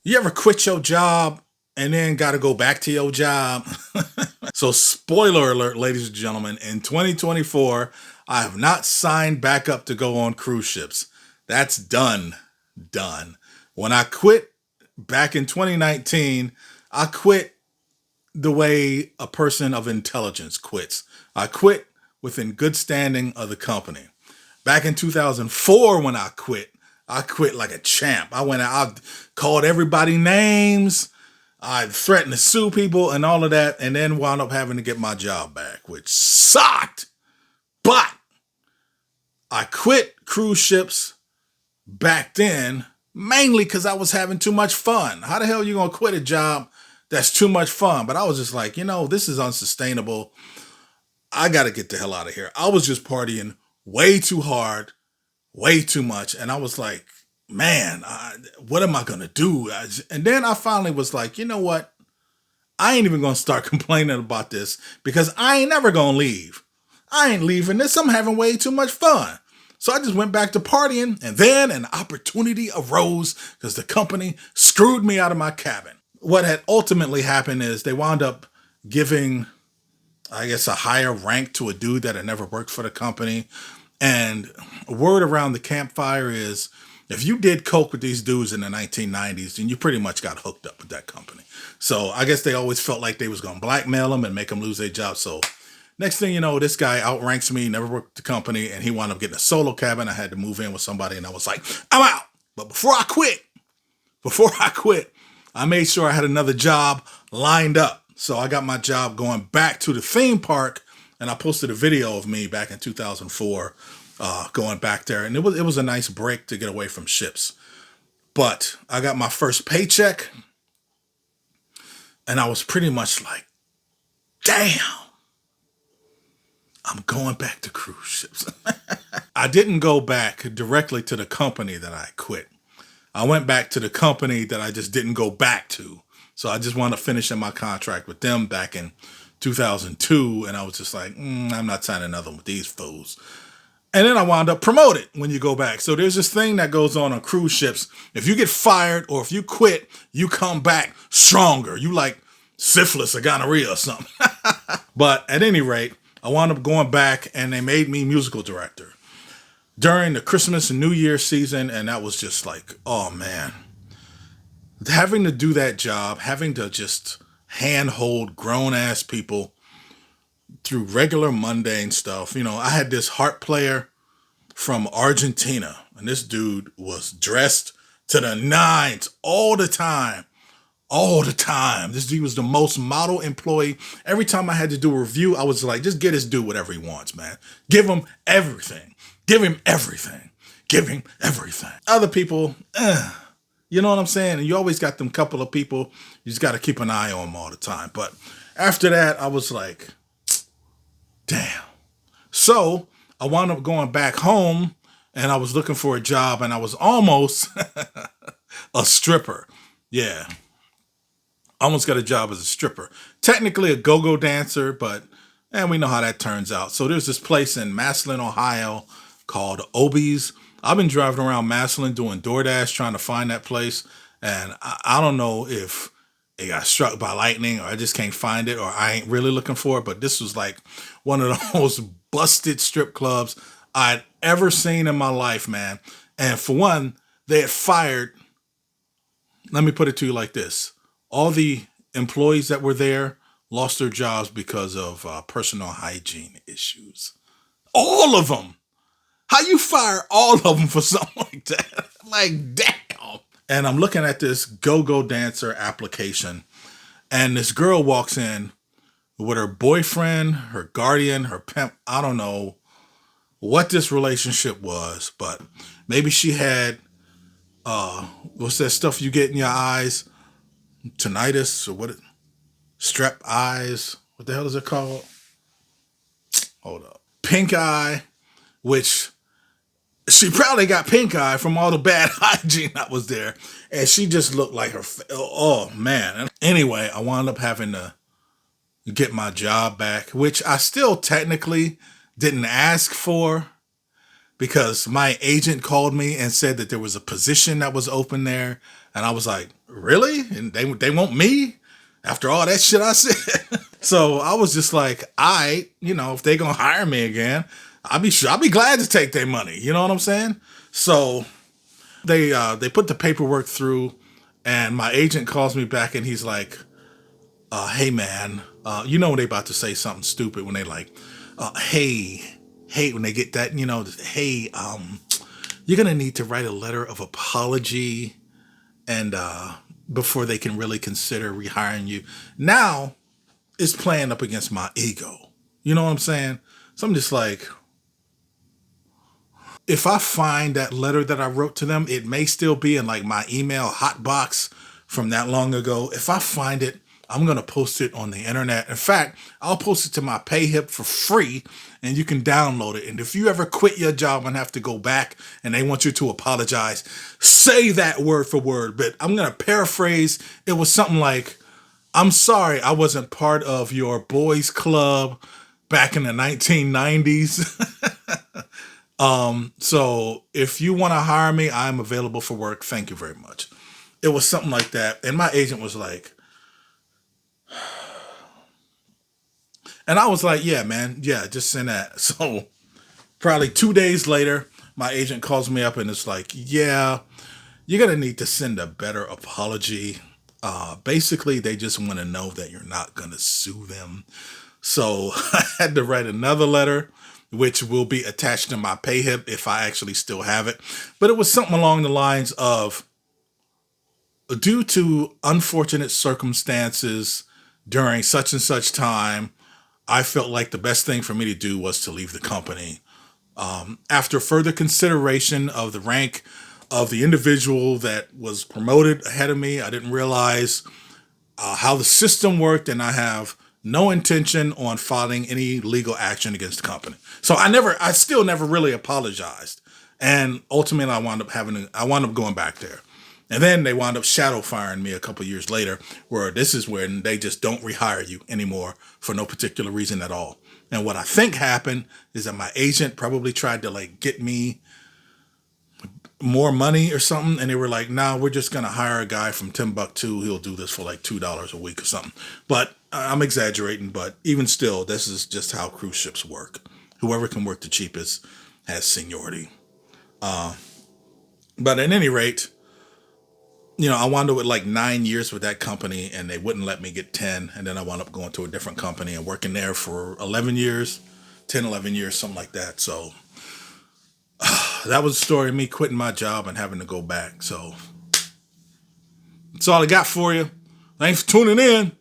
You ever quit your job and then got to go back to your job? So, spoiler alert, ladies and gentlemen, in 2024, I have not signed back up to go on cruise ships. That's done. Done. When I quit back in 2019, I quit the way a person of intelligence quits. I quit within good standing of the company. Back in 2004, when I quit like a champ. I went out, I called everybody names. I threatened to sue people and all of that, and then wound up having to get my job back, which sucked. But I quit cruise ships back then mainly because I was having too much fun. How the hell are you going to quit a job that's too much fun? But I was just like, this is unsustainable. I got to get the hell out of here. I was just partying way too hard, way too much. And I was like, man, what am I going to do? And then I finally was like, you know what? I ain't even going to start complaining about this because I ain't never going to leave. I ain't leaving this. I'm having way too much fun. So I just went back to partying, and then an opportunity arose because the company screwed me out of my cabin. What had ultimately happened is they wound up giving, I guess, a higher rank to a dude that had never worked for the company. And word around the campfire is if you did coke with these dudes in the 1990s, then you pretty much got hooked up with that company. So I guess they always felt like they was going to blackmail them and make them lose their job. So next thing you know, this guy outranks me, never worked the company, and he wound up getting a solo cabin. I had to move in with somebody, and I was like, I'm out. But before I quit, I made sure I had another job lined up. So I got my job going back to the theme park, and I posted a video of me back in 2004 going back there. And it was a nice break to get away from ships. But I got my first paycheck, and I was pretty much like, damn. I'm going back to cruise ships. I didn't go back directly to the company that I quit. I went back to the company that I just didn't go back to. So I just wanted to finish in my contract with them back in 2002. And I was just like, I'm not signing another one with these fools. And then I wound up promoted when you go back. So there's this thing that goes on cruise ships. If you get fired or if you quit, you come back stronger. You like syphilis or gonorrhea or something. But at any rate, I wound up going back and they made me musical director during the Christmas and New Year season. And that was just like, oh man, having to do that job, having to just handhold grown ass people through regular mundane stuff. I had this harp player from Argentina, and this dude was dressed to the nines all the time. All the time. This dude was the most model employee. Every time I had to do a review, I was like, just get this dude whatever he wants, man. Give him everything. Give him everything. Give him everything. Other people, you know what I'm saying? And you always got them couple of people. You just got to keep an eye on them all the time. But after that, I was like, damn. So I wound up going back home and I was looking for a job and I was almost a stripper. Yeah. Almost got a job as a stripper. Technically a go-go dancer, but we know how that turns out. So there's this place in Massillon, Ohio called Obi's. I've been driving around Massillon doing DoorDash trying to find that place. And I don't know if it got struck by lightning or I just can't find it or I ain't really looking for it. But this was like one of the most busted strip clubs I'd ever seen in my life, man. And for one, they had fired, let me put it to you like this. All the employees that were there lost their jobs because of personal hygiene issues. All of them. How you fire all of them for something like that? Like, damn. And I'm looking at this go-go dancer application, and this girl walks in with her boyfriend, her guardian, her pimp. I don't know what this relationship was, but maybe she had, what's that stuff you get in your eyes? Tinnitus or what? Strep eyes. What the hell is it called? Hold up. Pink eye, which she probably got pink eye from all the bad hygiene that was there. And she just looked like her. Oh, man. Anyway, I wound up having to get my job back, which I still technically didn't ask for. because my agent called me and said that there was a position that was open there. And I was like, really? And they want me after all that shit I said? So I was just like, if they gonna hire me again, I'll be glad to take their money. You know what I'm saying? So they put the paperwork through, and my agent calls me back and he's like, hey man, when they about to say something stupid when they like, hey, when they get that, hey, you're gonna need to write a letter of apology and before they can really consider rehiring you. Now it's playing up against my ego. You know what I'm saying? So I'm just like, if I find that letter that I wrote to them, it may still be in like my email hot box from that long ago. If I find it, I'm going to post it on the internet. In fact, I'll post it to my PayHip for free and you can download it. And if you ever quit your job and have to go back and they want you to apologize, say that word for word. But I'm going to paraphrase. It was something like, I'm sorry I wasn't part of your boys club back in the 1990s. So if you want to hire me, I'm available for work. Thank you very much. It was something like that. And my agent was like, and I was like, yeah, man. Yeah, just send that. So probably 2 days later, my agent calls me up and it's like, yeah, you're going to need to send a better apology. Basically, they just want to know that you're not going to sue them. So I had to write another letter, which will be attached to my PayHip if I actually still have it. But it was something along the lines of, due to unfortunate circumstances during such and such time, I felt like the best thing for me to do was to leave the company. After further consideration of the rank of the individual that was promoted ahead of me, I didn't realize how the system worked, and I have no intention on filing any legal action against the company. So I still never really apologized. And ultimately I wound up going back there. And then they wound up shadow firing me a couple years later, where this is when they just don't rehire you anymore for no particular reason at all. And what I think happened is that my agent probably tried to like get me more money or something. And they were like, nah, we're just going to hire a guy from Timbuktu. He'll do this for like $2 a week or something. But I'm exaggerating. But even still, this is just how cruise ships work. Whoever can work the cheapest has seniority. But at any rate, I wound up with like 9 years with that company and they wouldn't let me get 10. And then I wound up going to a different company and working there for 11 years, 10, 11 years, something like that. So that was the story of me quitting my job and having to go back. So that's all I got for you. Thanks for tuning in.